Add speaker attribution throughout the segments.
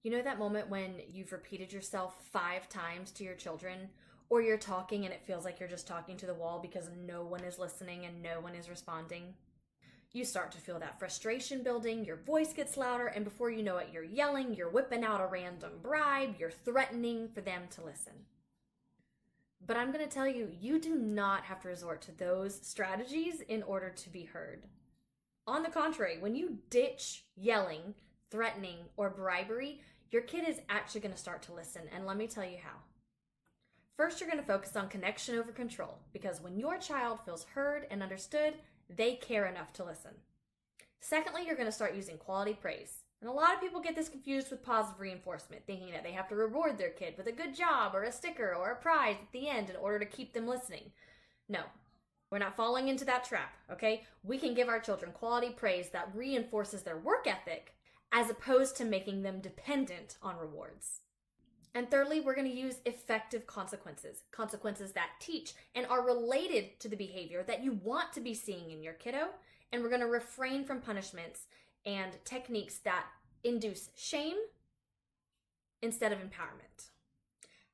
Speaker 1: You know that moment when you've repeated yourself 5 times to your children, or you're talking and it feels like you're just talking to the wall because no one is listening and no one is responding? You start to feel that frustration building, your voice gets louder, and before you know it, you're yelling, you're whipping out a random bribe, you're threatening for them to listen. But I'm going to tell you, you do not have to resort to those strategies in order to be heard. On the contrary, when you ditch yelling, threatening, or bribery, your kid is actually going to start to listen, and let me tell you how. First, you're going to focus on connection over control, because when your child feels heard and understood, they care enough to listen. Secondly, you're going to start using quality praise. And a lot of people get this confused with positive reinforcement, thinking that they have to reward their kid with a good job or a sticker or a prize at the end in order to keep them listening. No, we're not falling into that trap, okay? We can give our children quality praise that reinforces their work ethic as opposed to making them dependent on rewards. And thirdly, we're going to use effective consequences that teach and are related to the behavior that you want to be seeing in your kiddo. And we're going to refrain from punishments and techniques that induce shame instead of empowerment.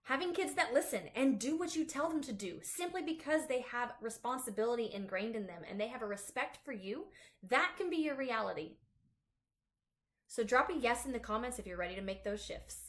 Speaker 1: Having kids that listen and do what you tell them to do simply because they have responsibility ingrained in them and they have a respect for you, that can be your reality. So drop a yes in the comments if you're ready to make those shifts.